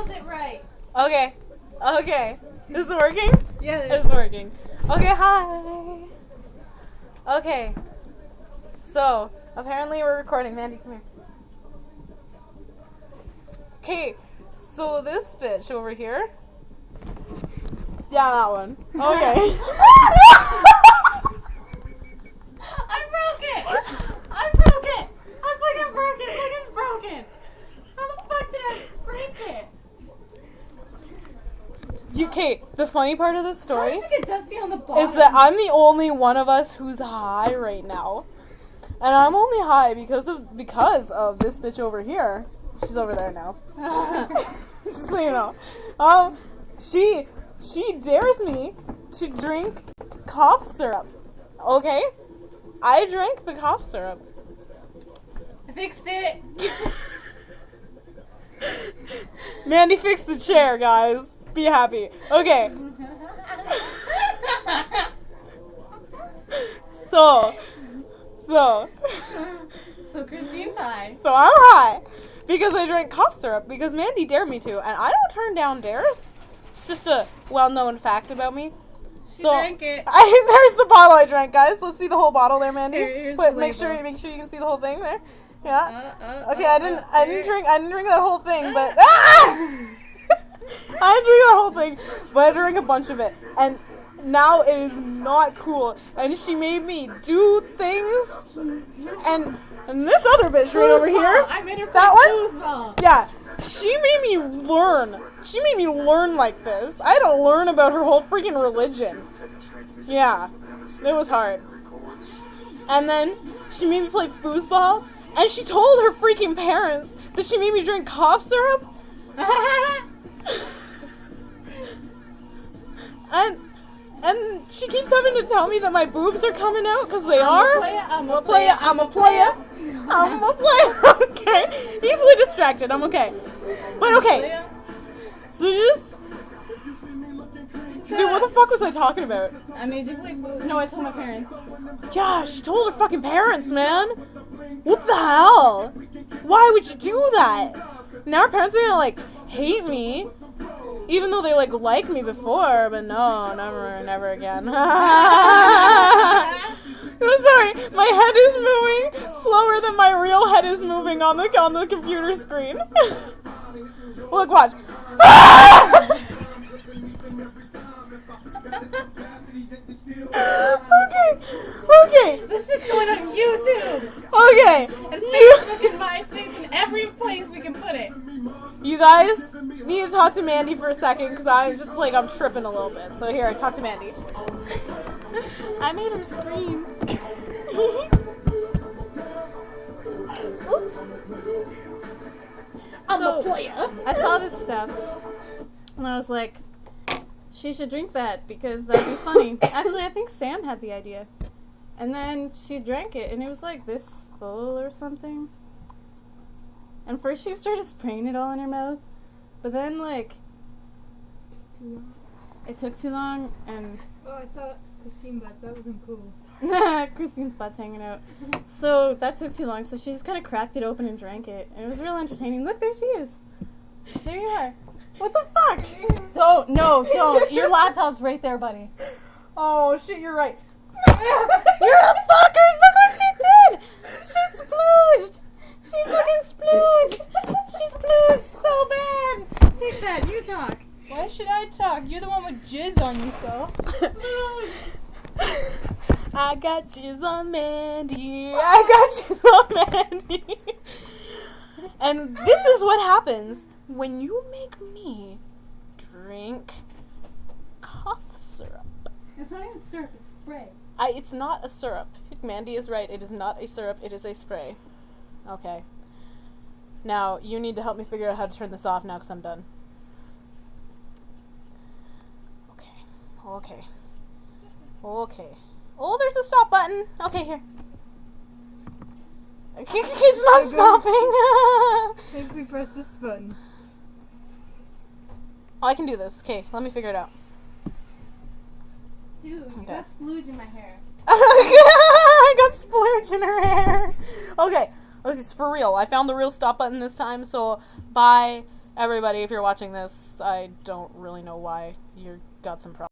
pose it right. Okay. Okay. Is it working? Yeah, It's working. Okay, hi. Okay. So, apparently we're recording. Mandy, come here. Okay, so this bitch over here. Yeah, that one. Okay. I broke it! I broke it! I fucking broke it! Look, it's broken! How the fuck did I break it? Okay, the funny part of the How story does it get dusty on the bottom? is that I'm the only one of us who's high right now. And I'm only high because of this bitch over here. She's over there now. Just so you know. She dares me to drink cough syrup. Okay? I drank the cough syrup. I fixed it. Mandy fixed the chair, guys. Be happy. Okay. So Christine's high. So I'm high because I drank cough syrup because Mandy dared me to, and I don't turn down dares. It's just a well-known fact about me. She drank it. There's the bottle I drank, guys. Let's see the whole bottle there, Mandy. Here's But the make sure label. you can see the whole thing there. Yeah. Okay, I I didn't drink that whole thing, but I didn't drink the whole thing, but I drank a bunch of it, and now it is not cool. And she made me do things, and this other bitch right over here, I made her play that one, foosball. yeah, she made me learn. She made me learn like this. I had to learn about her whole freaking religion. Yeah, it was hard. And then she made me play foosball, and she told her freaking parents that she made me drink cough syrup. And she keeps having to tell me that my boobs are coming out because they are. I'm a player. Okay. Easily distracted. I'm okay. But okay. So just. Dude, what the fuck was I talking about? I made you play foosball. No, I told my parents. Yeah, she told her fucking parents, man. What the hell? Why would you do that? Now her parents are gonna hate me. Even though they like me before, but no, never again. I'm sorry, my head is moving slower than my real head is moving on the computer screen. Look, watch. Okay. This shit's going on YouTube. Okay. And Facebook and MySpace and every place we can put it. You guys need to talk to Mandy for a second because I'm tripping a little bit. So here, I talk to Mandy. I made her scream. Oops. I'm a player. I saw this stuff and I was like, she should drink that because that'd be funny. Actually, I think Sam had the idea. And then she drank it and it was like this full or something. And first she started spraying it all in her mouth, but then it took too long and Oh, I saw Christine, but that wasn't cool. Christine's butt's hanging out. So that took too long, so she just kind of cracked it open and drank it. And it was real entertaining. Look, there she is. There you are. What the fuck? Don't. Your laptop's right there, buddy. Oh shit, you're right. You're a fuckers! Look what she did! She splooged! She fucking splooged! She splooged so bad! Take that, you talk. Why should I talk? You're the one with jizz on you, so. I got jizz on Mandy. I got jizz on Mandy. And this is what happens when you make me drink cough syrup. It's not even syrup, it's spray. It's not a syrup. Mandy is right. It is not a syrup. It is a spray. Okay. Now, you need to help me figure out how to turn this off now because I'm done. Okay. Oh, there's a stop button. Okay, here. It's not stopping. I think we press this button. I can do this. Okay, let me figure it out. Dude, you got splooge in my hair. I got splooge in her hair. Okay, this is for real. I found the real stop button this time, so by Everybody, if you're watching this, I don't really know why you got some problems.